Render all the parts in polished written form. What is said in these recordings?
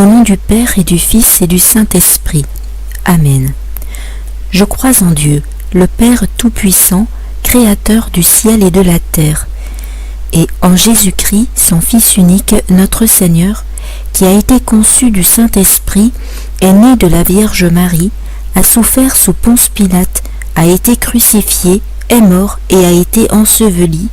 Au nom du Père et du Fils et du Saint-Esprit. Amen. Je crois en Dieu, le Père Tout-Puissant, Créateur du ciel et de la terre, et en Jésus-Christ, son Fils unique, notre Seigneur, qui a été conçu du Saint-Esprit, est né de la Vierge Marie, a souffert sous Ponce Pilate, a été crucifié, est mort et a été enseveli,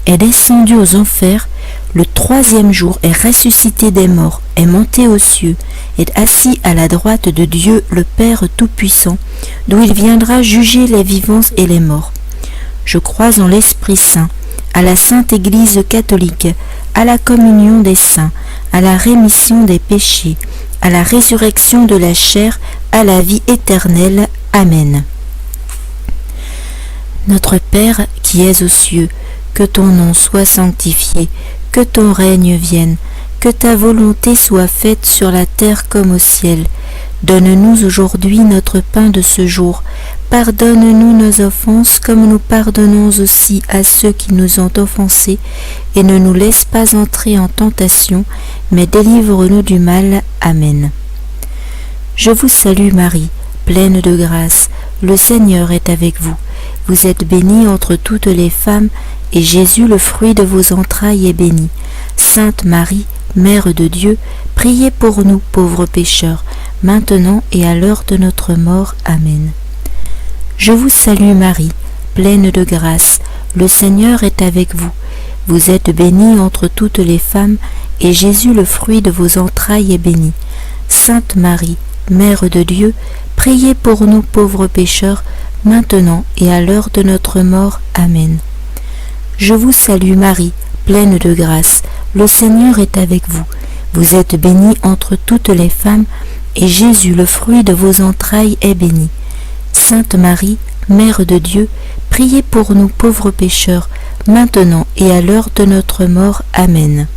est descendu aux enfers, le troisième jour est ressuscité des morts, est monté aux cieux, est assis à la droite de Dieu le Père Tout-Puissant, d'où il viendra juger les vivants et les morts. Je crois en l'Esprit Saint, à la Sainte Église catholique, à la communion des saints, à la rémission des péchés, à la résurrection de la chair, à la vie éternelle. Amen. Notre Père qui es aux cieux, que ton nom soit sanctifié, que ton règne vienne, que ta volonté soit faite sur la terre comme au ciel. Donne-nous aujourd'hui notre pain de ce jour. Pardonne-nous nos offenses comme nous pardonnons aussi à ceux qui nous ont offensés, et ne nous laisse pas entrer en tentation, mais délivre-nous du mal. Amen. Je vous salue Marie, pleine de grâce, le Seigneur est avec vous. Vous êtes bénie entre toutes les femmes, et Jésus, le fruit de vos entrailles, est béni. Sainte Marie, Mère de Dieu, priez pour nous pauvres pécheurs, maintenant et à l'heure de notre mort. Amen. Je vous salue Marie, pleine de grâce, le Seigneur est avec vous. Vous êtes bénie entre toutes les femmes, et Jésus, le fruit de vos entrailles, est béni. Sainte Marie, Mère de Dieu, priez pour nous pauvres pécheurs, maintenant et à l'heure de notre mort. Amen. Je vous salue Marie, pleine de grâce, le Seigneur est avec vous. Vous êtes bénie entre toutes les femmes, et Jésus, le fruit de vos entrailles, est béni. Sainte Marie, Mère de Dieu, priez pour nous pauvres pécheurs, maintenant et à l'heure de notre mort. Amen.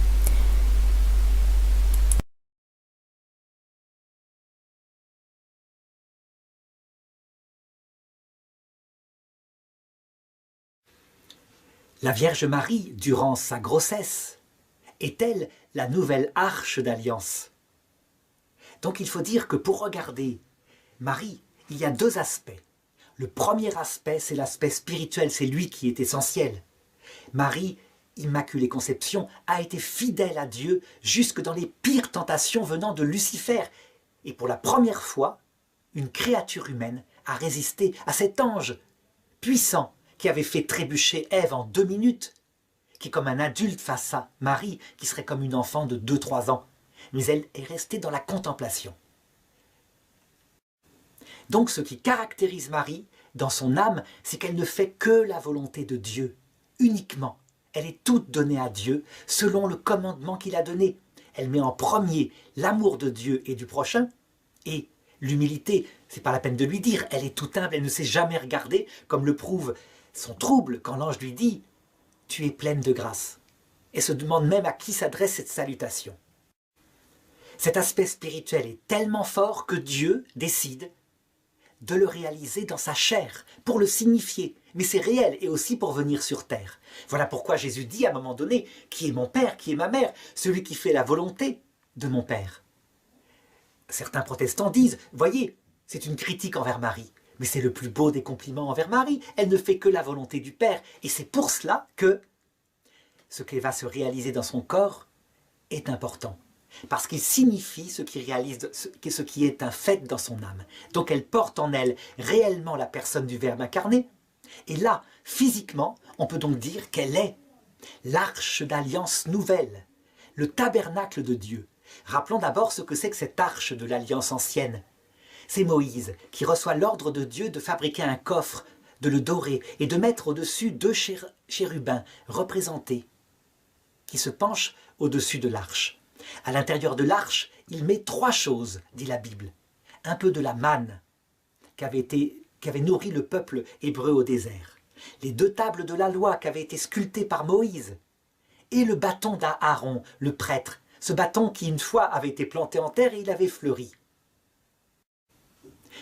La Vierge Marie, durant sa grossesse, est-elle la nouvelle arche d'alliance? Donc il faut dire que pour regarder Marie, il y a deux aspects. Le premier aspect, c'est l'aspect spirituel, c'est lui qui est essentiel. Marie, Immaculée Conception, a été fidèle à Dieu jusque dans les pires tentations venant de Lucifer. Et pour la première fois, une créature humaine a résisté à cet ange puissant qui avait fait trébucher Ève en 2 minutes, qui comme un adulte face à Marie, qui serait comme une enfant de 2-3 ans. Mais elle est restée dans la contemplation. Donc ce qui caractérise Marie, dans son âme, c'est qu'elle ne fait que la volonté de Dieu, uniquement. Elle est toute donnée à Dieu, selon le commandement qu'il a donné. Elle met en premier l'amour de Dieu et du prochain, et l'humilité, c'est pas la peine de lui dire, elle est toute humble, elle ne s'est jamais regardée, comme le prouve son trouble quand l'ange lui dit « Tu es pleine de grâce ». Elle se demande même à qui s'adresse cette salutation. Cet aspect spirituel est tellement fort que Dieu décide de le réaliser dans sa chair, pour le signifier. Mais c'est réel, et aussi pour venir sur terre. Voilà pourquoi Jésus dit à un moment donné « Qui est mon Père, qui est ma mère ?» Celui qui fait la volonté de mon Père. Certains protestants disent « Voyez, c'est une critique envers Marie. » Mais c'est le plus beau des compliments envers Marie. Elle ne fait que la volonté du Père. Et c'est pour cela que ce qui va se réaliser dans son corps est important. Parce qu'il signifie ce qui réalise, ce qui est un fait dans son âme. Donc elle porte en elle réellement la personne du Verbe incarné. Et là, physiquement, on peut donc dire qu'elle est l'arche d'alliance nouvelle, le tabernacle de Dieu. Rappelons d'abord ce que c'est que cette arche de l'alliance ancienne. C'est Moïse qui reçoit l'ordre de Dieu de fabriquer un coffre, de le dorer et de mettre au-dessus 2 chérubins représentés qui se penchent au-dessus de l'arche. À l'intérieur de l'arche, il met 3 choses, dit la Bible. Un peu de la manne qui avait nourri le peuple hébreu au désert. Les 2 tables de la loi qui avaient été sculptées par Moïse. Et le bâton d'Aaron, le prêtre. Ce bâton qui une fois avait été planté en terre et il avait fleuri.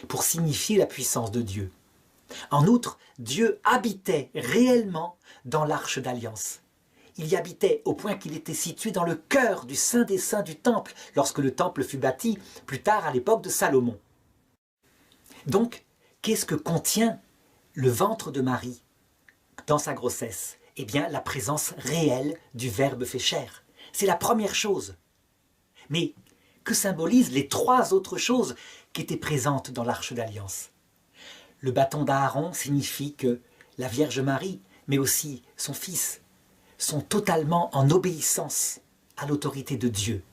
Pour signifier la puissance de Dieu. En outre, Dieu habitait réellement dans l'arche d'alliance. il y habitait au point qu'il était situé dans le cœur du Saint des Saints du Temple, lorsque le Temple fut bâti plus tard à l'époque de Salomon. Donc, qu'est-ce que contient le ventre de Marie dans sa grossesse? Eh bien, la présence réelle du Verbe fait chair. C'est la première chose. Mais que symbolisent les 3 autres choses qui étaient présentes dans l'Arche d'Alliance? Le bâton d'Aaron signifie que la Vierge Marie, mais aussi son fils, sont totalement en obéissance à l'autorité de Dieu.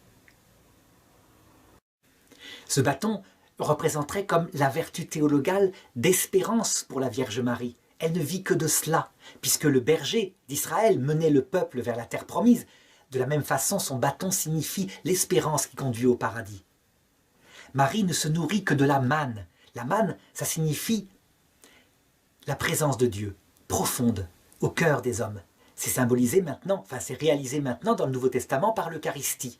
Ce bâton représenterait comme la vertu théologale d'espérance pour la Vierge Marie. Elle ne vit que de cela, puisque le berger d'Israël menait le peuple vers la terre promise. De la même façon, son bâton signifie l'espérance qui conduit au paradis. Marie ne se nourrit que de la manne. La manne, ça signifie la présence de Dieu, profonde, au cœur des hommes. C'est symbolisé maintenant, c'est réalisé maintenant dans le Nouveau Testament par l'Eucharistie.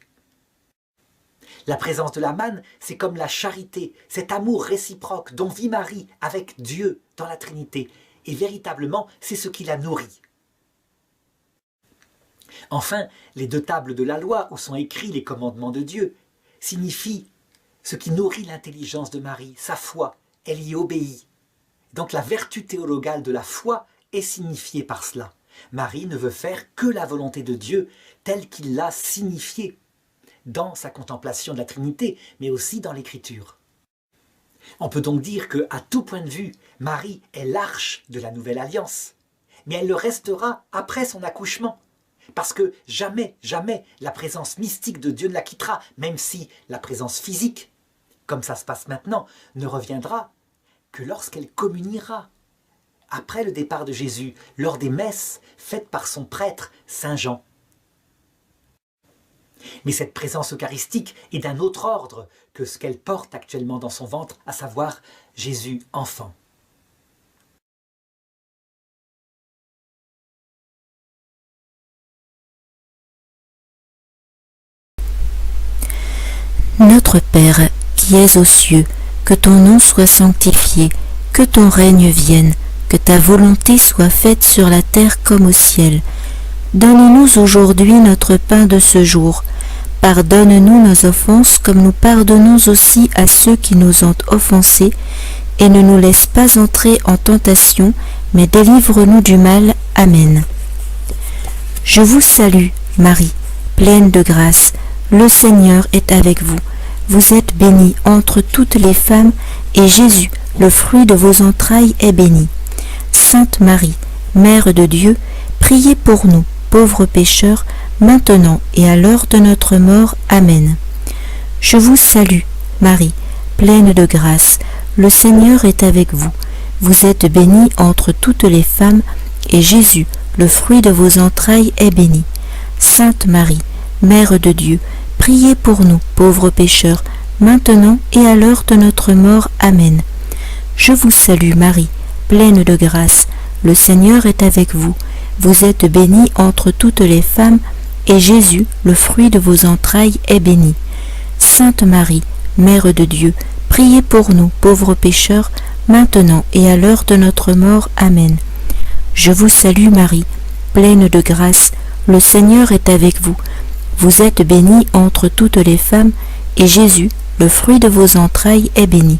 La présence de la manne, c'est comme la charité, cet amour réciproque dont vit Marie avec Dieu dans la Trinité. Et véritablement, c'est ce qui la nourrit. Enfin, les 2 tables de la loi où sont écrits les commandements de Dieu signifient ce qui nourrit l'intelligence de Marie, sa foi, elle y obéit. Donc la vertu théologale de la foi est signifiée par cela. Marie ne veut faire que la volonté de Dieu telle qu'il l'a signifiée dans sa contemplation de la Trinité, mais aussi dans l'Écriture. On peut donc dire qu'à tout point de vue, Marie est l'arche de la Nouvelle Alliance, mais elle le restera après son accouchement. Parce que jamais, jamais la présence mystique de Dieu ne la quittera, même si la présence physique, comme ça se passe maintenant, ne reviendra que lorsqu'elle communiera, après le départ de Jésus, lors des messes faites par son prêtre, Saint Jean. Mais cette présence eucharistique est d'un autre ordre que ce qu'elle porte actuellement dans son ventre, à savoir Jésus enfant. Notre Père, qui es aux cieux, que ton nom soit sanctifié, que ton règne vienne, que ta volonté soit faite sur la terre comme au ciel. Donne-nous aujourd'hui notre pain de ce jour. Pardonne-nous nos offenses comme nous pardonnons aussi à ceux qui nous ont offensés, et ne nous laisse pas entrer en tentation, mais délivre-nous du mal. Amen. Je vous salue, Marie, pleine de grâce. Le Seigneur est avec vous. Vous êtes bénie entre toutes les femmes, et Jésus, le fruit de vos entrailles, est béni. Sainte Marie, Mère de Dieu, priez pour nous, pauvres pécheurs, maintenant et à l'heure de notre mort. Amen. Je vous salue, Marie, pleine de grâce. Le Seigneur est avec vous. Vous êtes bénie entre toutes les femmes, et Jésus, le fruit de vos entrailles, est béni. Sainte Marie, Mère de Dieu, priez pour nous, pauvres pécheurs, maintenant et à l'heure de notre mort. Amen. Je vous salue, Marie, pleine de grâce. Le Seigneur est avec vous. Vous êtes bénie entre toutes les femmes, et Jésus, le fruit de vos entrailles, est béni. Sainte Marie, Mère de Dieu, priez pour nous, pauvres pécheurs, maintenant et à l'heure de notre mort. Amen. Je vous salue, Marie, pleine de grâce. Le Seigneur est avec vous. Vous êtes bénie entre toutes les femmes, et Jésus, le fruit de vos entrailles, est béni.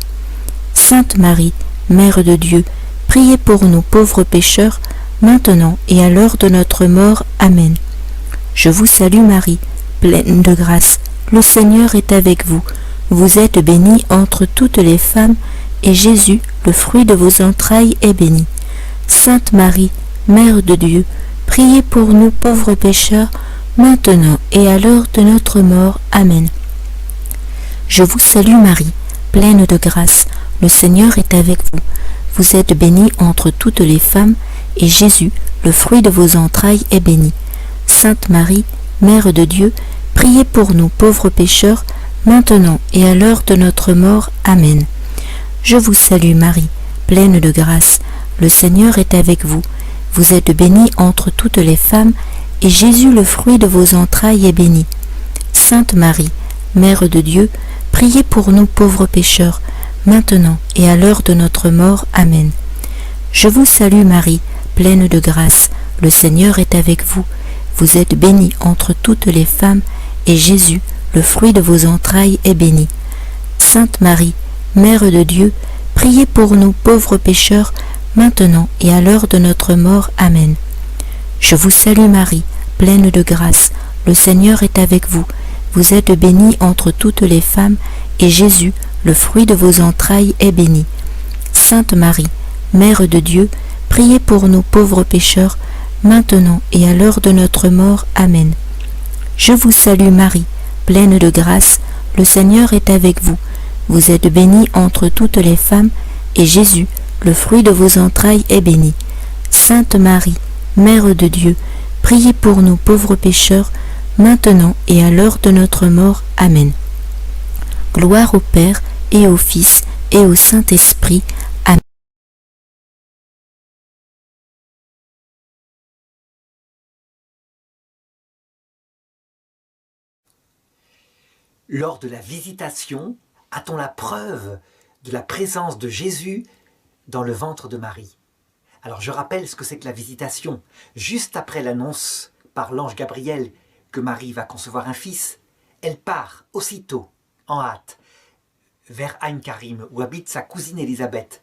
Sainte Marie, Mère de Dieu, priez pour nous pauvres pécheurs, maintenant et à l'heure de notre mort. Amen. Je vous salue Marie, pleine de grâce. Le Seigneur est avec vous. Vous êtes bénie entre toutes les femmes, et Jésus, le fruit de vos entrailles, est béni. Sainte Marie, Mère de Dieu, priez pour nous pauvres pécheurs, maintenant et à l'heure de notre mort. Amen. Je vous salue Marie, pleine de grâce. Le Seigneur est avec vous. Vous êtes bénie entre toutes les femmes, et Jésus, le fruit de vos entrailles, est béni. Sainte Marie, Mère de Dieu, priez pour nous pauvres pécheurs, maintenant et à l'heure de notre mort. Amen. Je vous salue Marie, pleine de grâce. Le Seigneur est avec vous. Vous êtes bénie entre toutes les femmes, et Jésus, le fruit de vos entrailles, est béni. Sainte Marie, Mère de Dieu, priez pour nous pauvres pécheurs, maintenant et à l'heure de notre mort. Amen. Je vous salue Marie, pleine de grâce. Le Seigneur est avec vous. Vous êtes bénie entre toutes les femmes, et Jésus, le fruit de vos entrailles, est béni. Sainte Marie, Mère de Dieu, priez pour nous pauvres pécheurs, maintenant et à l'heure de notre mort. Amen. Je vous salue Marie, pleine de grâce, le Seigneur est avec vous. Vous êtes bénie entre toutes les femmes, et Jésus, le fruit de vos entrailles, est béni. Sainte Marie, Mère de Dieu, priez pour nous pauvres pécheurs, maintenant et à l'heure de notre mort. Amen. Je vous salue Marie, pleine de grâce, le Seigneur est avec vous. Vous êtes bénie entre toutes les femmes, et Jésus, le fruit de vos entrailles, est béni. Sainte Marie, Mère de Dieu, priez pour nous pauvres pécheurs, maintenant et à l'heure de notre mort. Amen. Gloire au Père, et au Fils, et au Saint-Esprit. Amen. Lors de la visitation, a-t-on la preuve de la présence de Jésus dans le ventre de Marie? Alors je rappelle ce que c'est que la visitation. Juste après l'annonce par l'ange Gabriel que Marie va concevoir un fils, elle part aussitôt, en hâte, vers Ain Karim, où habite sa cousine Élisabeth.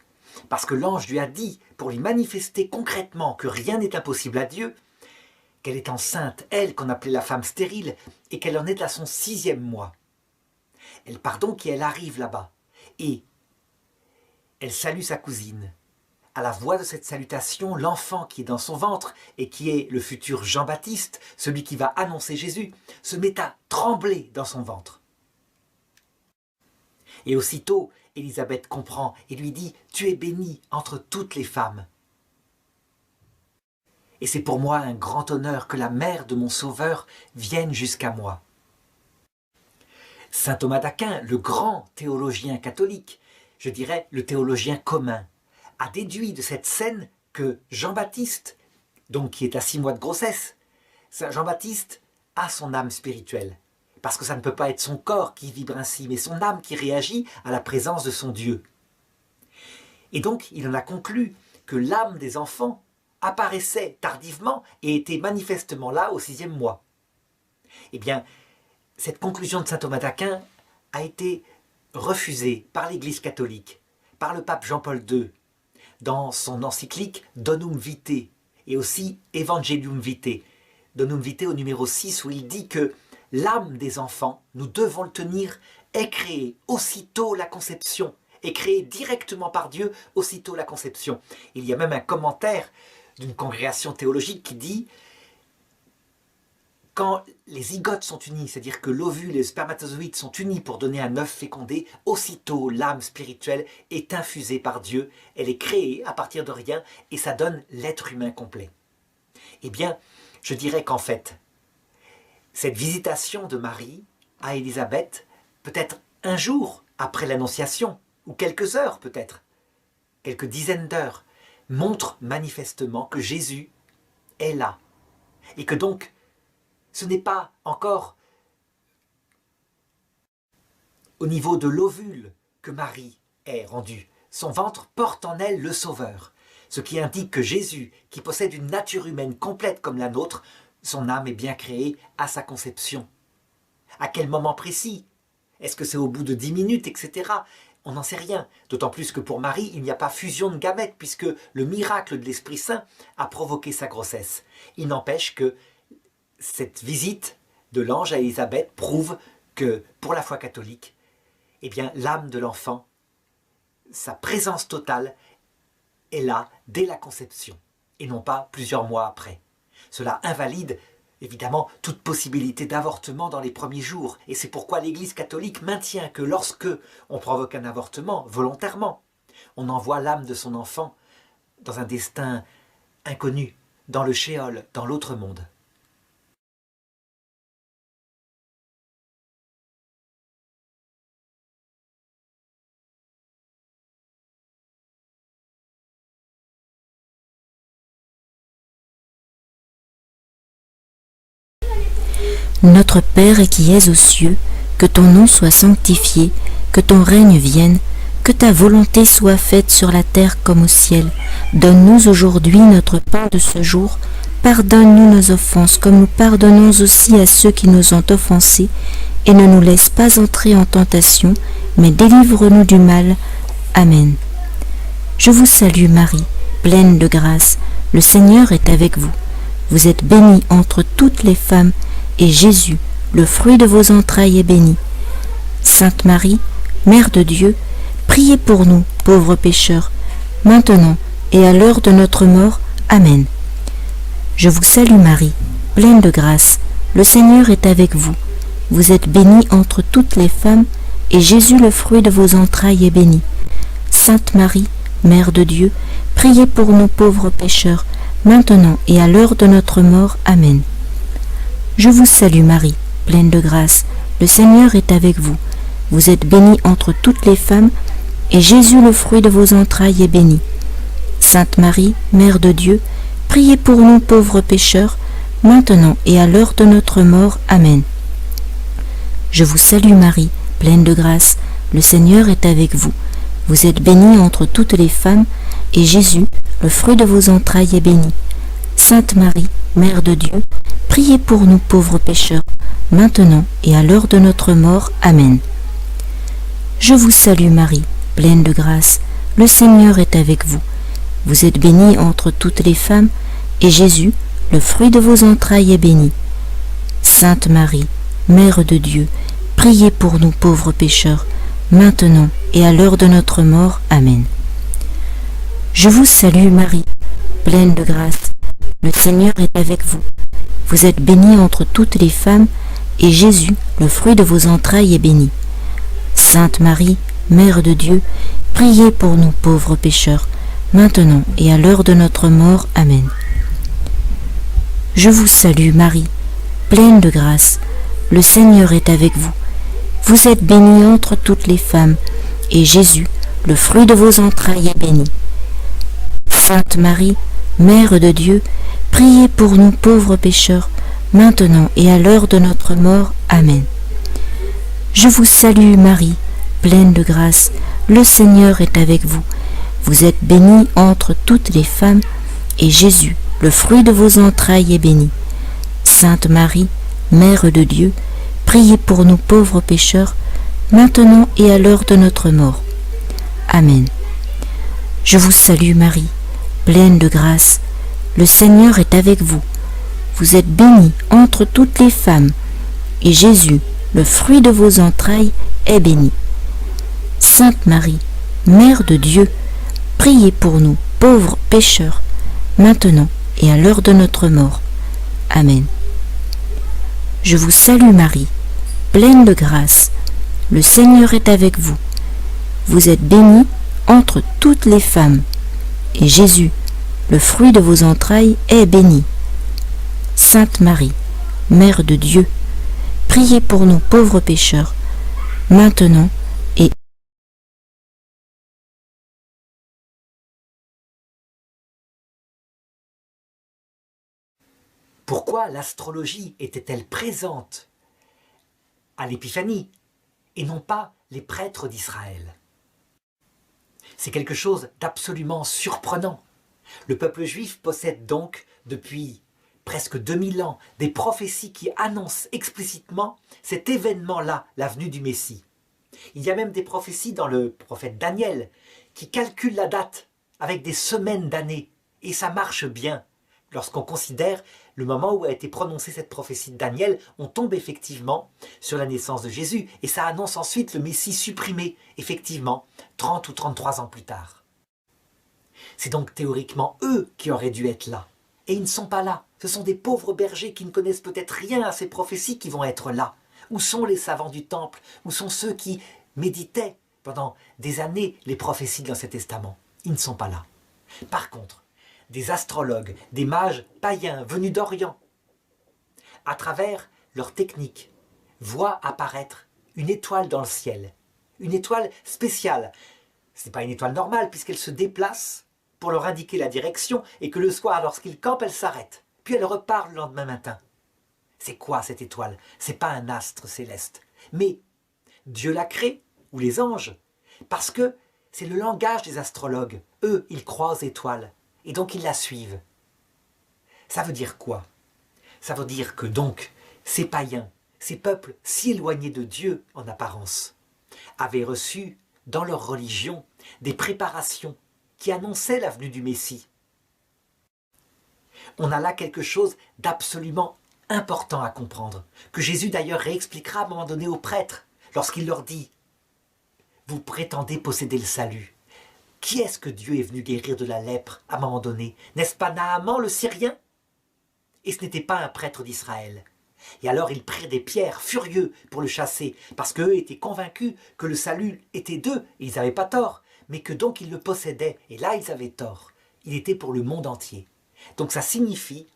Parce que l'ange lui a dit, pour lui manifester concrètement que rien n'est impossible à Dieu, qu'elle est enceinte, elle qu'on appelait la femme stérile, et qu'elle en est à son 6e mois. Elle part donc et elle arrive là-bas. Et elle salue sa cousine. À la voix de cette salutation, l'enfant qui est dans son ventre et qui est le futur Jean-Baptiste, celui qui va annoncer Jésus, se met à trembler dans son ventre. Et aussitôt, Élisabeth comprend et lui dit « Tu es bénie entre toutes les femmes. » Et c'est pour moi un grand honneur que la mère de mon Sauveur vienne jusqu'à moi. Saint Thomas d'Aquin, le grand théologien catholique, je dirais le théologien commun, a déduit de cette scène que Jean-Baptiste, donc qui est à 6 mois de grossesse, Jean-Baptiste a son âme spirituelle. Parce que ça ne peut pas être son corps qui vibre ainsi, mais son âme qui réagit à la présence de son Dieu. Et donc, il en a conclu que l'âme des enfants apparaissait tardivement et était manifestement là au 6e mois. Eh bien, cette conclusion de saint Thomas d'Aquin a été refusée par l'Église catholique, par le pape Jean-Paul II, dans son encyclique Donum Vitae et aussi Evangelium Vitae. Donum Vitae au numéro 6 où il dit que l'âme des enfants, nous devons le tenir, est créée aussitôt la conception, est créée directement par Dieu aussitôt la conception. Il y a même un commentaire d'une congrégation théologique qui dit quand les zygotes sont unis, c'est-à-dire que l'ovule et le spermatozoïde sont unis pour donner un œuf fécondé, aussitôt l'âme spirituelle est infusée par Dieu, elle est créée à partir de rien et ça donne l'être humain complet. Eh bien, je dirais qu'en fait, cette visitation de Marie à Élisabeth, peut-être un jour après l'Annonciation, ou quelques heures peut-être, quelques dizaines d'heures, montre manifestement que Jésus est là. Et que donc, ce n'est pas encore au niveau de l'ovule que Marie est rendue. Son ventre porte en elle le Sauveur, ce qui indique que Jésus, qui possède une nature humaine complète comme la nôtre, son âme est bien créée à sa conception. À quel moment précis? Est-ce que c'est au bout de 10 minutes, etc. On n'en sait rien. D'autant plus que pour Marie, il n'y a pas fusion de gamètes, puisque le miracle de l'Esprit Saint a provoqué sa grossesse. Il n'empêche que cette visite de l'ange à Élisabeth prouve que, pour la foi catholique, eh bien, l'âme de l'enfant, sa présence totale, est là dès la conception, et non pas plusieurs mois après. Cela invalide évidemment toute possibilité d'avortement dans les premiers jours, et c'est pourquoi l'Église catholique maintient que lorsque on provoque un avortement volontairement, on envoie l'âme de son enfant dans un destin inconnu, dans le shéol, dans l'autre monde. Notre Père qui es aux cieux, que ton nom soit sanctifié, que ton règne vienne, que ta volonté soit faite sur la terre comme au ciel. Donne-nous aujourd'hui notre pain de ce jour. Pardonne-nous nos offenses, comme nous pardonnons aussi à ceux qui nous ont offensés, et ne nous laisse pas entrer en tentation, mais délivre-nous du mal. Amen. Je vous salue Marie, pleine de grâce, le Seigneur est avec vous. Vous êtes bénie entre toutes les femmes, et Jésus, le fruit de vos entrailles, est béni. Sainte Marie, Mère de Dieu, priez pour nous, pauvres pécheurs, maintenant et à l'heure de notre mort. Amen. Je vous salue Marie, pleine de grâce, le Seigneur est avec vous. Vous êtes bénie entre toutes les femmes, et Jésus, le fruit de vos entrailles, est béni. Sainte Marie, Mère de Dieu, priez pour nous pauvres pécheurs, maintenant et à l'heure de notre mort. Amen. Je vous salue Marie, pleine de grâce, le Seigneur est avec vous. Vous êtes bénie entre toutes les femmes, et Jésus, le fruit de vos entrailles, est béni. Sainte Marie, Mère de Dieu, priez pour nous pauvres pécheurs, maintenant et à l'heure de notre mort. Amen. Je vous salue Marie, pleine de grâce, le Seigneur est avec vous. Vous êtes bénie entre toutes les femmes, et Jésus, le fruit de vos entrailles, est béni. Sainte Marie, Mère de Dieu, priez pour nous pauvres pécheurs, maintenant et à l'heure de notre mort. Amen. Je vous salue Marie, pleine de grâce, le Seigneur est avec vous. Vous êtes bénie entre toutes les femmes, et Jésus, le fruit de vos entrailles, est béni. Sainte Marie, Mère de Dieu, priez pour nous pauvres pécheurs, maintenant et à l'heure de notre mort. Amen. Je vous salue Marie, pleine de grâce, le Seigneur est avec vous. Vous êtes bénie entre toutes les femmes, et Jésus, le fruit de vos entrailles, est béni. Sainte Marie, Mère de Dieu, priez pour nous pauvres pécheurs, maintenant et à l'heure de notre mort. Amen. Je vous salue Marie, pleine de grâce, le Seigneur est avec vous. Vous êtes bénie entre toutes les femmes, et Jésus, le fruit de vos entrailles, est béni. Sainte Marie, Mère de Dieu, priez pour nous pauvres pécheurs, maintenant et à l'heure de notre mort. Amen. Je vous salue Marie, pleine de grâce, le Seigneur est avec vous. Vous êtes bénie entre toutes les femmes, et Jésus, le fruit de vos entrailles, est béni. Sainte Marie, Mère de Dieu, priez pour nous pauvres pécheurs, maintenant et à l'heure de notre mort. Amen. Je vous salue Marie, pleine de grâce, le Seigneur est avec vous. Vous êtes bénie entre toutes les femmes, et Jésus, le fruit de vos entrailles, est béni. Sainte Marie, Mère de Dieu, priez pour nous pauvres pécheurs, maintenant et à l'heure de notre mort. Amen. Je vous salue Marie, pleine de grâce, le Seigneur est avec vous. Vous êtes bénie entre toutes les femmes, et Jésus, le fruit de vos entrailles, est béni. Sainte Marie, Mère de Dieu, priez pour nous pauvres pécheurs, maintenant et Pourquoi l'astrologie était-elle présente à l'Épiphanie et non pas les prêtres d'Israël? C'est quelque chose d'absolument surprenant. Le peuple juif possède donc, depuis presque 2000 ans, des prophéties qui annoncent explicitement cet événement-là, la venue du Messie. Il y a même des prophéties dans le prophète Daniel qui calculent la date avec des semaines d'années, et ça marche bien. Lorsqu'on considère le moment où a été prononcée cette prophétie de Daniel, on tombe effectivement sur la naissance de Jésus, et ça annonce ensuite le Messie supprimé, effectivement, 30 ou 33 ans plus tard. C'est donc théoriquement eux qui auraient dû être là, et ils ne sont pas là. Ce sont des pauvres bergers qui ne connaissent peut-être rien à ces prophéties qui vont être là. Où sont les savants du temple? Où sont ceux qui méditaient pendant des années les prophéties de l'Ancien Testament? Ils ne sont pas là. Par contre, des astrologues, des mages païens venus d'Orient, à travers leur technique, voient apparaître une étoile dans le ciel, une étoile spéciale. Ce n'est pas une étoile normale puisqu'elle se déplace pour leur indiquer la direction et que le soir, lorsqu'ils campent, elle s'arrête. Puis elle repart le lendemain matin. C'est quoi cette étoile? C'est pas un astre céleste, mais Dieu l'a créé, ou les anges, parce que c'est le langage des astrologues. Eux, ils croient aux étoiles. Et donc ils la suivent. Ça veut dire quoi? Ça veut dire que donc, ces païens, ces peuples si éloignés de Dieu en apparence, avaient reçu dans leur religion des préparations qui annonçaient la venue du Messie. On a là quelque chose d'absolument important à comprendre, que Jésus d'ailleurs réexpliquera à un moment donné aux prêtres, lorsqu'il leur dit « Vous prétendez posséder le salut. Qui est-ce que Dieu est venu guérir de la lèpre à un moment donné? N'est-ce pas Naaman le Syrien? Et ce n'était pas un prêtre d'Israël. » Et alors ils prirent des pierres, furieux, pour le chasser, parce qu'eux étaient convaincus que le salut était d'eux, et ils n'avaient pas tort, mais que donc ils le possédaient, et là ils avaient tort. Il était pour le monde entier. Donc ça signifie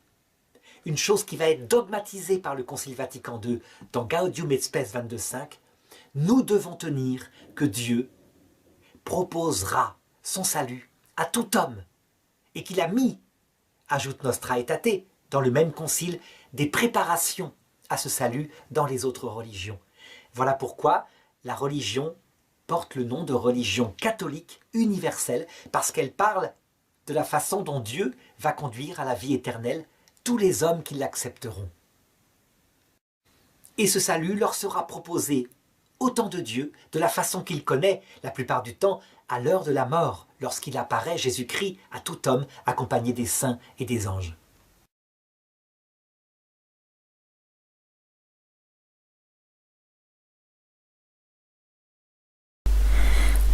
une chose qui va être dogmatisée par le Concile Vatican II dans Gaudium et Spes 22.5, nous devons tenir que Dieu proposera son salut à tout homme, et qu'il a mis, ajoute Nostra Aetate, dans le même concile, des préparations à ce salut dans les autres religions. Voilà pourquoi la religion porte le nom de religion catholique universelle, parce qu'elle parle de la façon dont Dieu va conduire à la vie éternelle tous les hommes qui l'accepteront. Et ce salut leur sera proposé au temps de Dieu, de la façon qu'il connaît, la plupart du temps, à l'heure de la mort, lorsqu'il apparaît Jésus-Christ à tout homme, accompagné des saints et des anges.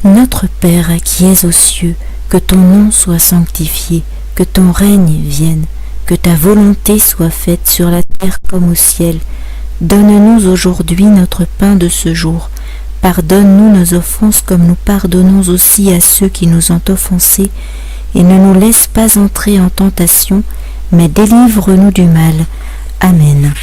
Notre Père qui es aux cieux, que ton nom soit sanctifié, que ton règne vienne, que ta volonté soit faite sur la terre comme au ciel. Donne-nous aujourd'hui notre pain de ce jour. Pardonne-nous nos offenses comme nous pardonnons aussi à ceux qui nous ont offensés, et ne nous laisse pas entrer en tentation, mais délivre-nous du mal. Amen.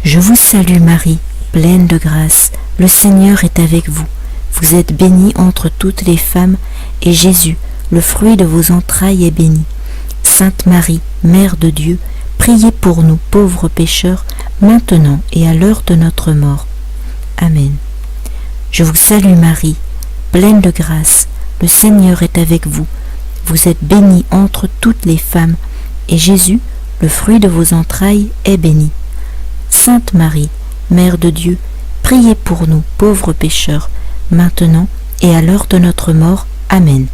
Je vous salue Marie, pleine de grâce, le Seigneur est avec vous. Vous êtes bénie entre toutes les femmes, et Jésus, le fruit de vos entrailles, est béni. Sainte Marie, Mère de Dieu, priez pour nous pauvres pécheurs, maintenant et à l'heure de notre mort. Amen. Je vous salue Marie, pleine de grâce, le Seigneur est avec vous. Vous êtes bénie entre toutes les femmes, et Jésus, le fruit de vos entrailles, est béni. Sainte Marie, Mère de Dieu, priez pour nous pauvres pécheurs, maintenant et à l'heure de notre mort. Amen.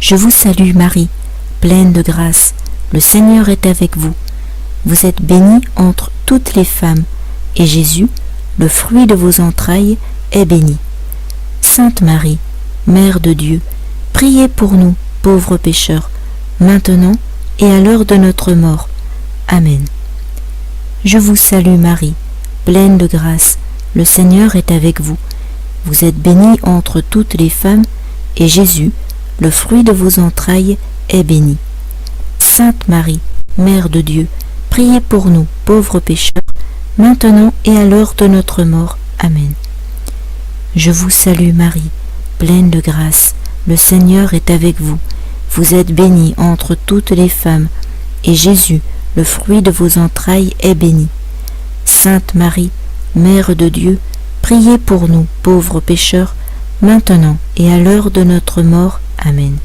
Je vous salue Marie, pleine de grâce, le Seigneur est avec vous. Vous êtes bénie entre toutes les femmes, et Jésus, le fruit de vos entrailles, est béni. Sainte Marie, Mère de Dieu, priez pour nous, pauvres pécheurs, maintenant et à l'heure de notre mort. Amen. Je vous salue Marie, pleine de grâce, le Seigneur est avec vous. Vous êtes bénie entre toutes les femmes, et Jésus, le fruit de vos entrailles, est béni. Sainte Marie, Mère de Dieu, priez pour nous, pauvres pécheurs, maintenant et à l'heure de notre mort. Amen. Je vous salue Marie, pleine de grâce, le Seigneur est avec vous. Vous êtes bénie entre toutes les femmes, et Jésus, le fruit de vos entrailles, est béni. Sainte Marie, Mère de Dieu, priez pour nous, pauvres pécheurs, maintenant et à l'heure de notre mort. Amen.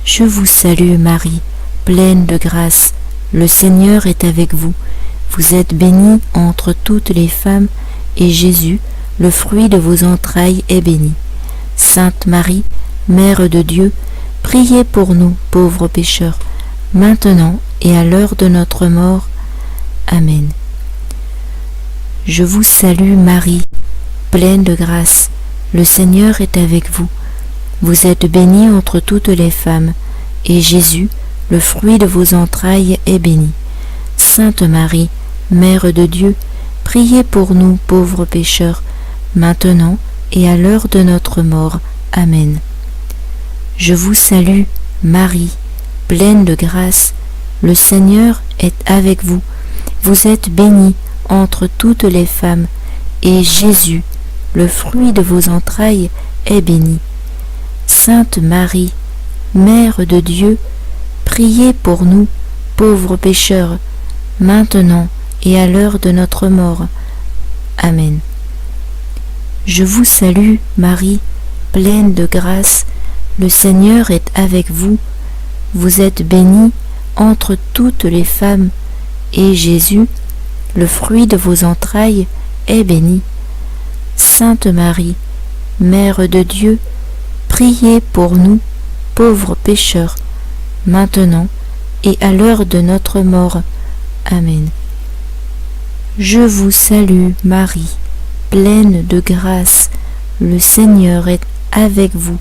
Je vous salue Marie, pleine de grâce, le Seigneur est avec vous. Vous êtes bénie entre toutes les femmes, et Jésus, le fruit de vos entrailles, est béni. Sainte Marie, Mère de Dieu, priez pour nous, pauvres pécheurs, maintenant et à l'heure de notre mort. Amen. Je vous salue Marie, pleine de grâce, le Seigneur est avec vous. Vous êtes bénie entre toutes les femmes, et Jésus, le fruit de vos entrailles, est béni. Sainte Marie, Mère de Dieu, priez pour nous, pauvres pécheurs, maintenant et à l'heure de notre mort. Amen. Je vous salue, Marie, pleine de grâce, le Seigneur est avec vous. Vous êtes bénie entre toutes les femmes, et Jésus, le fruit de vos entrailles, est béni. Sainte Marie, Mère de Dieu, priez pour nous, pauvres pécheurs, maintenant et à l'heure de notre mort. Amen. Je vous salue, Marie, pleine de grâce, le Seigneur est avec vous. vous êtes bénie entre toutes les femmes, et Jésus, le fruit de vos entrailles, est béni. Sainte Marie, Mère de Dieu, priez pour nous, pauvres pécheurs, maintenant et à l'heure de notre mort. Amen. Je vous salue Marie, pleine de grâce, le Seigneur est avec vous.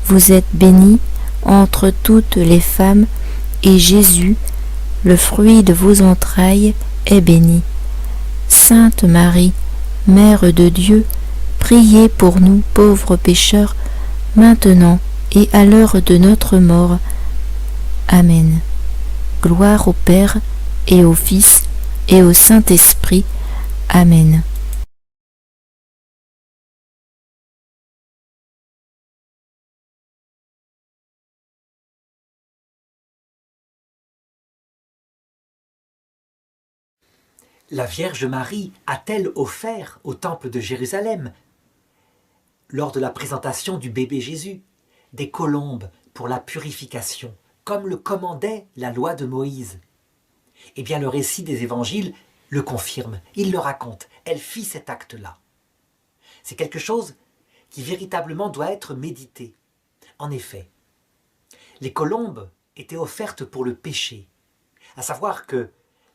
Vous êtes bénie entre toutes les femmes, et Jésus, le fruit de vos entrailles, est béni. Sainte Marie, Mère de Dieu, priez pour nous pauvres pécheurs, maintenant et à l'heure de notre mort. Amen. Gloire au Père et au Fils et au Saint-Esprit. Amen. La Vierge Marie a-t-elle offert au temple de Jérusalem, lors de la présentation du bébé Jésus, des colombes pour la purification, comme le commandait la loi de Moïse? Eh bien, le récit des évangiles le confirme, il le raconte. Elle fit cet acte-là. C'est quelque chose qui véritablement doit être médité. En effet, les colombes étaient offertes pour le péché, à savoir que,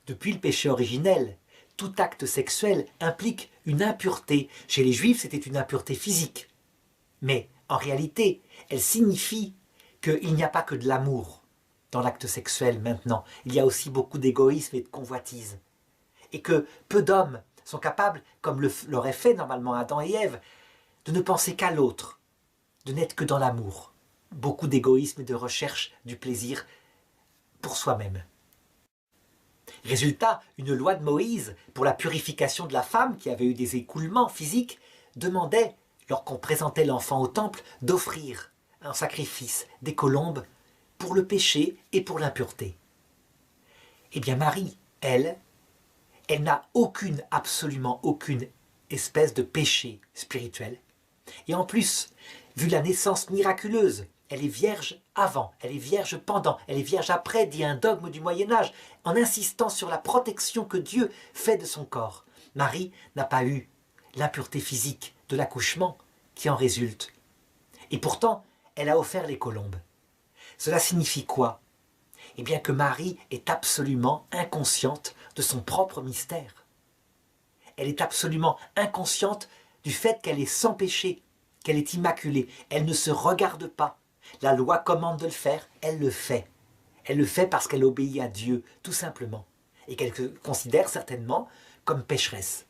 depuis le péché originel, tout acte sexuel implique une impureté. Chez les Juifs, c'était une impureté physique. Mais en réalité, elle signifie qu'il n'y a pas que de l'amour dans l'acte sexuel maintenant. Il y a aussi beaucoup d'égoïsme et de convoitise. Et que peu d'hommes sont capables, comme l'auraient fait normalement Adam et Ève, de ne penser qu'à l'autre, de n'être que dans l'amour. Beaucoup d'égoïsme et de recherche du plaisir pour soi-même. Résultat, une loi de Moïse pour la purification de la femme qui avait eu des écoulements physiques demandait, lorsqu'on présentait l'enfant au temple, d'offrir un sacrifice, des colombes, pour le péché et pour l'impureté. Eh bien Marie, elle n'a absolument aucune espèce de péché spirituel. Et en plus, vu la naissance miraculeuse, elle est vierge avant, elle est vierge pendant, elle est vierge après, dit un dogme du Moyen-Âge, en insistant sur la protection que Dieu fait de son corps. Marie n'a pas eu l'impureté physique de l'accouchement qui en résulte. Et pourtant, elle a offert les colombes. Cela signifie quoi? Eh bien que Marie est absolument inconsciente de son propre mystère. Elle est absolument inconsciente du fait qu'elle est sans péché, qu'elle est immaculée. Elle ne se regarde pas. La loi commande de le faire, elle le fait. Elle le fait parce qu'elle obéit à Dieu, tout simplement, et qu'elle se considère certainement comme pécheresse.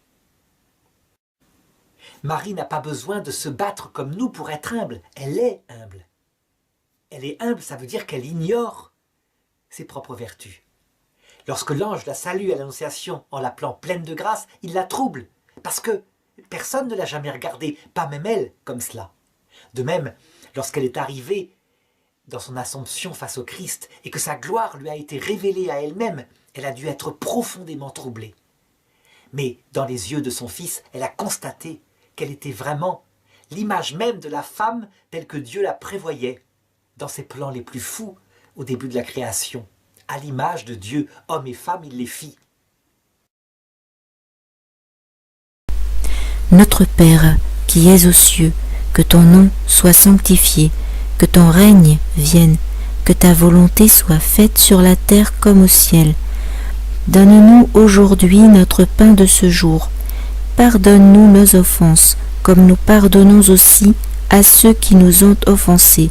Marie n'a pas besoin de se battre comme nous pour être humble. Elle est humble. Elle est humble, ça veut dire qu'elle ignore ses propres vertus. Lorsque l'ange la salue à l'Annonciation en l'appelant pleine de grâce, il la trouble, parce que personne ne l'a jamais regardée, pas même elle, comme cela. De même, lorsqu'elle est arrivée dans son Assomption face au Christ et que sa gloire lui a été révélée à elle-même, elle a dû être profondément troublée. Mais dans les yeux de son Fils, elle a constaté qu'elle était vraiment l'image même de la femme telle que Dieu la prévoyait dans ses plans les plus fous au début de la création. À l'image de Dieu, hommes et femmes, il les fit. Notre Père, qui es aux cieux, que ton nom soit sanctifié, que ton règne vienne, que ta volonté soit faite sur la terre comme au ciel. Donne-nous aujourd'hui notre pain de ce jour. Pardonne-nous nos offenses, comme nous pardonnons aussi à ceux qui nous ont offensés.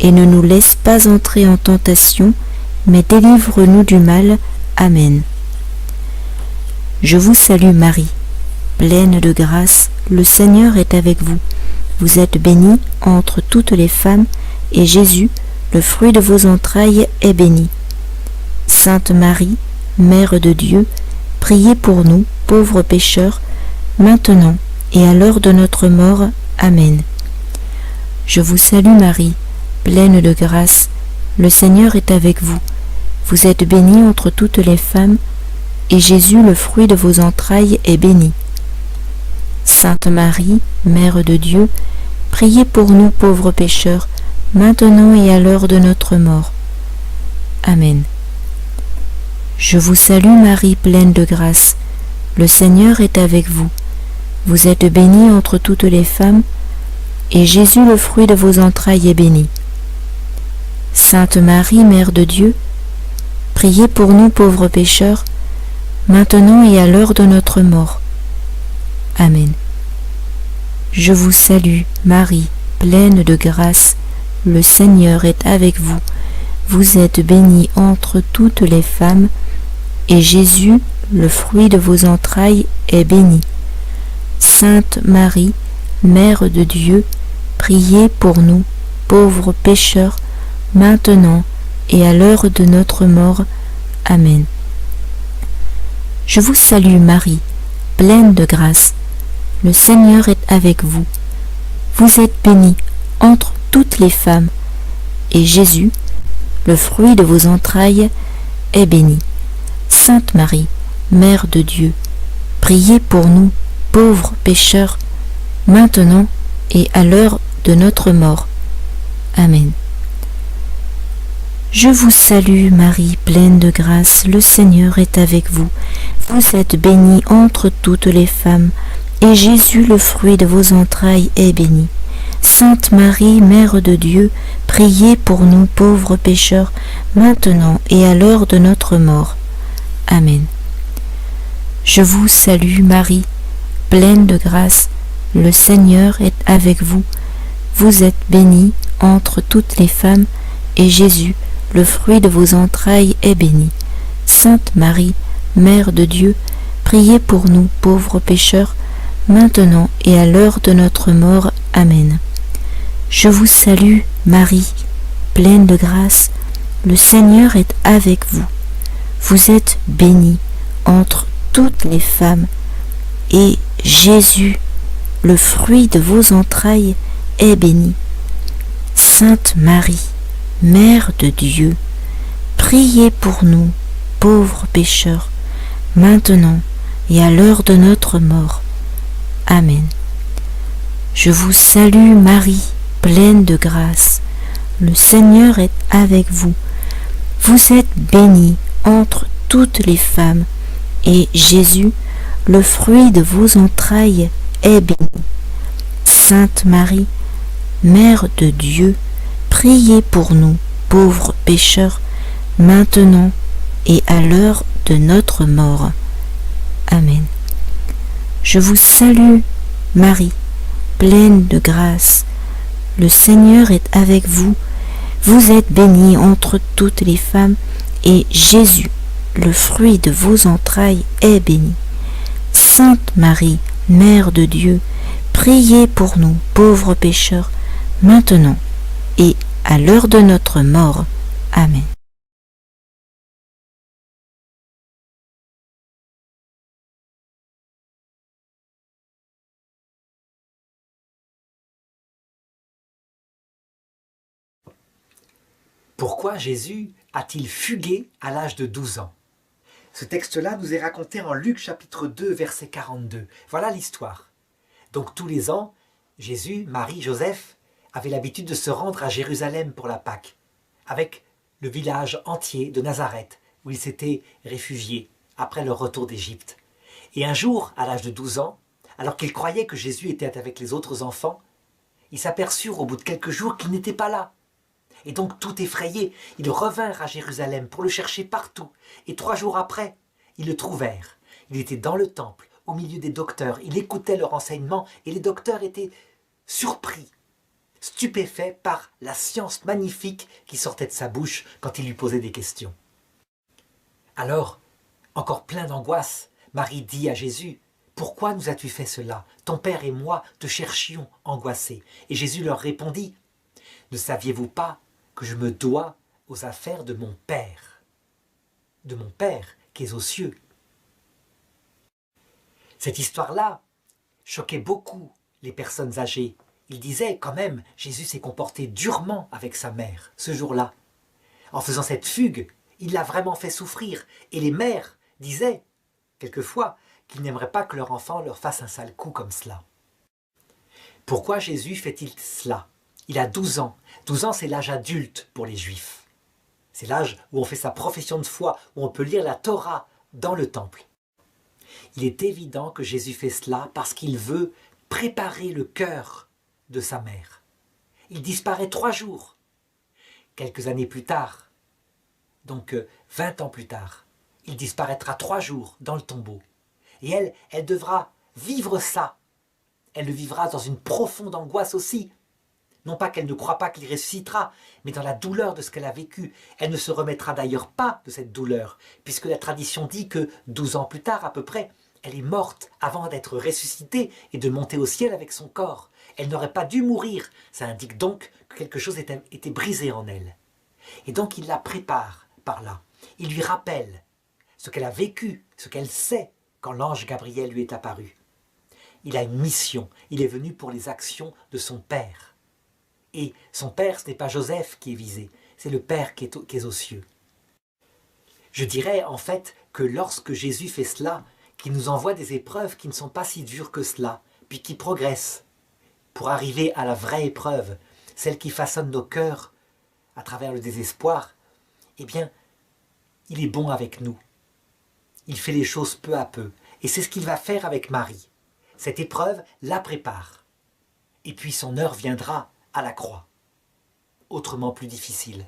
Et ne nous laisse pas entrer en tentation, mais délivre-nous du mal. Amen. Je vous salue Marie, pleine de grâce, le Seigneur est avec vous. Vous êtes bénie entre toutes les femmes, et Jésus, le fruit de vos entrailles, est béni. Sainte Marie, Mère de Dieu, priez pour nous, pauvres pécheurs, maintenant et à l'heure de notre mort. Amen. Je vous salue Marie, pleine de grâce, le Seigneur est avec vous. Vous êtes bénie entre toutes les femmes, et Jésus, le fruit de vos entrailles, est béni. Sainte Marie, Mère de Dieu, priez pour nous pauvres pécheurs, maintenant et à l'heure de notre mort. Amen. Je vous salue Marie, pleine de grâce. Le Seigneur est avec vous. Vous êtes bénie entre toutes les femmes, et Jésus, le fruit de vos entrailles, est béni. Sainte Marie, Mère de Dieu, priez pour nous pauvres pécheurs, maintenant et à l'heure de notre mort. Amen. Je vous salue, Marie, pleine de grâce. Le Seigneur est avec vous. Vous êtes bénie entre toutes les femmes, et Jésus, le fruit de vos entrailles, est béni. Sainte Marie, Mère de Dieu, priez pour nous, pauvres pécheurs, maintenant et à l'heure de notre mort. Amen. Je vous salue Marie, pleine de grâce. Le Seigneur est avec vous. Vous êtes bénie entre toutes les femmes, et Jésus, le fruit de vos entrailles, est béni. Sainte Marie, Mère de Dieu, priez pour nous, pauvres pécheurs, maintenant et à l'heure de notre mort. Amen. Je vous salue Marie, pleine de grâce, le Seigneur est avec vous. Vous êtes bénie entre toutes les femmes, et Jésus, le fruit de vos entrailles, est béni. Sainte Marie, Mère de Dieu, priez pour nous pauvres pécheurs, maintenant et à l'heure de notre mort. Amen. Je vous salue Marie, pleine de grâce, le Seigneur est avec vous. Vous êtes bénie entre toutes les femmes, et Jésus, le fruit de vos entrailles, est béni. Sainte Marie, Mère de Dieu, priez pour nous pauvres pécheurs, maintenant et à l'heure de notre mort. Amen. Je vous salue Marie, pleine de grâce, le Seigneur est avec vous. Vous êtes bénie entre toutes les femmes, et Jésus, le fruit de vos entrailles, est béni. Sainte Marie, Mère de Dieu, priez pour nous, pauvres pécheurs, maintenant et à l'heure de notre mort. Amen. Je vous salue Marie, pleine de grâce. Le Seigneur est avec vous. Vous êtes bénie entre toutes les femmes, et Jésus, le fruit de vos entrailles, est béni. Sainte Marie, Mère de Dieu, priez pour nous, pauvres pécheurs, maintenant et à l'heure de notre mort. Amen. Je vous salue, Marie, pleine de grâce. Le Seigneur est avec vous. Vous êtes bénie entre toutes les femmes, et Jésus, le fruit de vos entrailles, est béni. Sainte Marie, Mère de Dieu, priez pour nous, pauvres pécheurs, maintenant et à l'heure de notre mort. Amen. Pourquoi Jésus a-t-il fugué à l'âge de 12 ans? Ce texte-là nous est raconté en Luc chapitre 2, verset 42. Voilà l'histoire. Donc tous les ans, Jésus, Marie, Joseph avaient l'habitude de se rendre à Jérusalem pour la Pâque, avec le village entier de Nazareth, où ils s'étaient réfugiés après leur retour d'Égypte. Et un jour, à l'âge de 12 ans, alors qu'ils croyaient que Jésus était avec les autres enfants, ils s'aperçurent au bout de quelques jours qu'il n'était pas là. Et donc, tout effrayés, ils revinrent à Jérusalem pour le chercher partout. Et 3 jours après, ils le trouvèrent. Il était dans le temple, au milieu des docteurs. Il écoutait leurs enseignements et les docteurs étaient surpris, stupéfaits par la science magnifique qui sortait de sa bouche quand il lui posait des questions. Alors, encore plein d'angoisse, Marie dit à Jésus, « Pourquoi nous as-tu fait cela? Ton père et moi te cherchions angoissés. » Et Jésus leur répondit, « Ne saviez-vous pas que je me dois aux affaires de mon Père qui est aux cieux. » Cette histoire-là choquait beaucoup les personnes âgées. Ils disaient quand même, Jésus s'est comporté durement avec sa mère ce jour-là. En faisant cette fugue, il l'a vraiment fait souffrir. Et les mères disaient, quelquefois, qu'ils n'aimeraient pas que leur enfant leur fasse un sale coup comme cela. Pourquoi Jésus fait-il cela? Il a 12 ans. 12 ans, c'est l'âge adulte pour les Juifs. C'est l'âge où on fait sa profession de foi, où on peut lire la Torah dans le temple. Il est évident que Jésus fait cela parce qu'il veut préparer le cœur de sa mère. Il disparaît 3 jours. Quelques années plus tard, donc 20 ans plus tard, il disparaîtra 3 jours dans le tombeau. Et elle devra vivre ça. Elle le vivra dans une profonde angoisse aussi. Non pas qu'elle ne croit pas qu'il ressuscitera, mais dans la douleur de ce qu'elle a vécu. Elle ne se remettra d'ailleurs pas de cette douleur, puisque la tradition dit que 12 ans plus tard à peu près, elle est morte avant d'être ressuscitée et de monter au ciel avec son corps. Elle n'aurait pas dû mourir. Ça indique donc que quelque chose était brisé en elle. Et donc il la prépare par là. Il lui rappelle ce qu'elle a vécu, ce qu'elle sait quand l'ange Gabriel lui est apparu. Il a une mission. Il est venu pour les actions de son père. Et son père, ce n'est pas Joseph qui est visé, c'est le Père qui est aux cieux. Je dirais en fait que lorsque Jésus fait cela, qu'il nous envoie des épreuves qui ne sont pas si dures que cela, puis qui progressent pour arriver à la vraie épreuve, celle qui façonne nos cœurs à travers le désespoir, eh bien, il est bon avec nous. Il fait les choses peu à peu. Et c'est ce qu'il va faire avec Marie. Cette épreuve la prépare. Et puis son heure viendra à la croix, autrement plus difficile.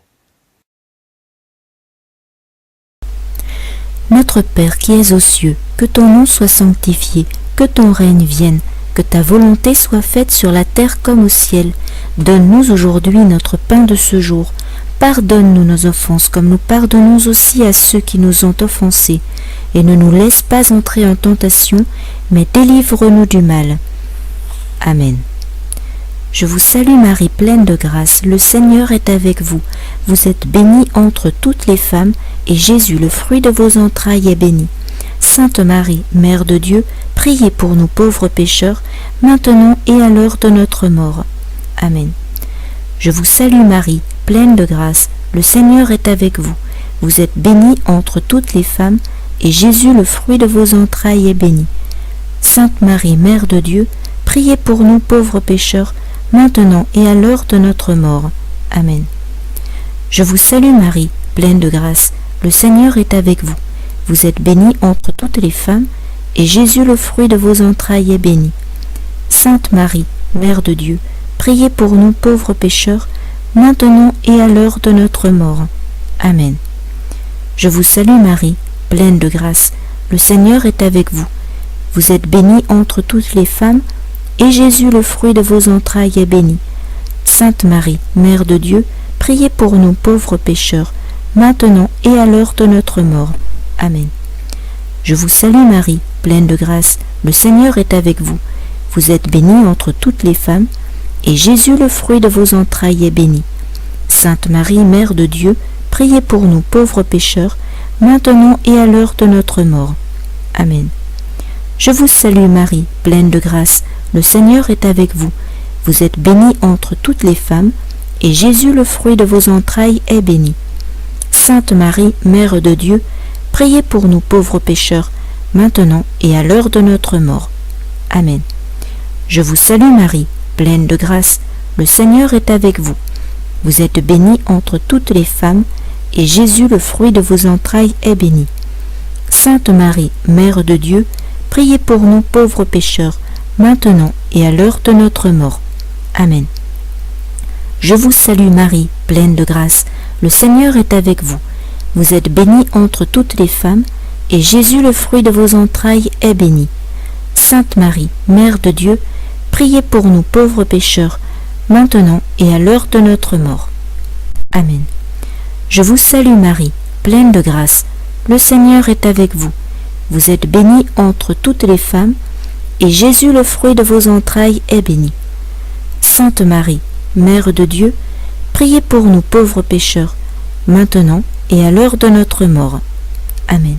Notre Père qui es aux cieux, que ton nom soit sanctifié, que ton règne vienne, que ta volonté soit faite sur la terre comme au ciel. Donne-nous aujourd'hui notre pain de ce jour. Pardonne-nous nos offenses comme nous pardonnons aussi à ceux qui nous ont offensés. Et ne nous laisse pas entrer en tentation, mais délivre-nous du mal. Amen. Je vous salue Marie, pleine de grâce, le Seigneur est avec vous. Vous êtes bénie entre toutes les femmes, et Jésus, le fruit de vos entrailles, est béni. Sainte Marie, Mère de Dieu, priez pour nous pauvres pécheurs, maintenant et à l'heure de notre mort. Amen. Je vous salue Marie, pleine de grâce, le Seigneur est avec vous. Vous êtes bénie entre toutes les femmes, et Jésus, le fruit de vos entrailles, est béni. Sainte Marie, Mère de Dieu, priez pour nous pauvres pécheurs, maintenant et à l'heure de notre mort. Amen. Je vous salue Marie, pleine de grâce, le Seigneur est avec vous. Vous êtes bénie entre toutes les femmes, et Jésus, le fruit de vos entrailles, est béni. Sainte Marie, Mère de Dieu, priez pour nous pauvres pécheurs, maintenant et à l'heure de notre mort. Amen. Je vous salue Marie, pleine de grâce, le Seigneur est avec vous. Vous êtes bénie entre toutes les femmes, et Jésus, le fruit de vos entrailles, est béni. Sainte Marie, Mère de Dieu, priez pour nous pauvres pécheurs, maintenant et à l'heure de notre mort. Amen. Je vous salue Marie, pleine de grâce, le Seigneur est avec vous. Vous êtes bénie entre toutes les femmes, et Jésus, le fruit de vos entrailles, est béni. Sainte Marie, Mère de Dieu, priez pour nous pauvres pécheurs, maintenant et à l'heure de notre mort. Amen. Je vous salue Marie, pleine de grâce, le Seigneur est avec vous. Vous êtes bénie entre toutes les femmes, et Jésus, le fruit de vos entrailles, est béni. Sainte Marie, Mère de Dieu, priez pour nous pauvres pécheurs, maintenant et à l'heure de notre mort. Amen. Je vous salue Marie, pleine de grâce, le Seigneur est avec vous. Vous êtes bénie entre toutes les femmes, et Jésus, le fruit de vos entrailles, est béni. Sainte Marie, Mère de Dieu, priez pour nous pauvres pécheurs, maintenant et à l'heure de notre mort. Amen. Je vous salue Marie, pleine de grâce, le Seigneur est avec vous. Vous êtes bénie entre toutes les femmes, et Jésus, le fruit de vos entrailles, est béni. Sainte Marie, Mère de Dieu, priez pour nous pauvres pécheurs, maintenant et à l'heure de notre mort. Amen. Je vous salue Marie, pleine de grâce, le Seigneur est avec vous. Vous êtes bénie entre toutes les femmes, et Jésus, le fruit de vos entrailles, est béni. Sainte Marie, Mère de Dieu, priez pour nous pauvres pécheurs, maintenant et à l'heure de notre mort. Amen.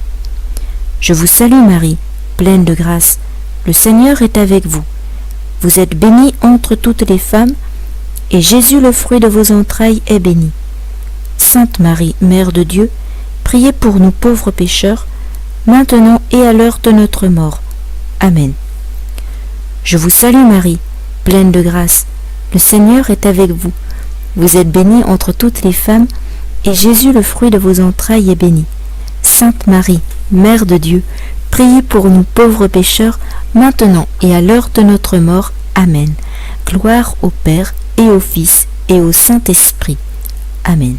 Je vous salue Marie, pleine de grâce, le Seigneur est avec vous. Vous êtes bénie entre toutes les femmes, et Jésus, le fruit de vos entrailles, est béni. Sainte Marie, Mère de Dieu, priez pour nous pauvres pécheurs, maintenant et à l'heure de notre mort. Amen. Je vous salue Marie, pleine de grâce, le Seigneur est avec vous. Vous êtes bénie entre toutes les femmes, et Jésus, le fruit de vos entrailles, est béni. Sainte Marie, Mère de Dieu, priez pour nous pauvres pécheurs, maintenant et à l'heure de notre mort. Amen. Gloire au Père et au Fils et au Saint-Esprit. Amen.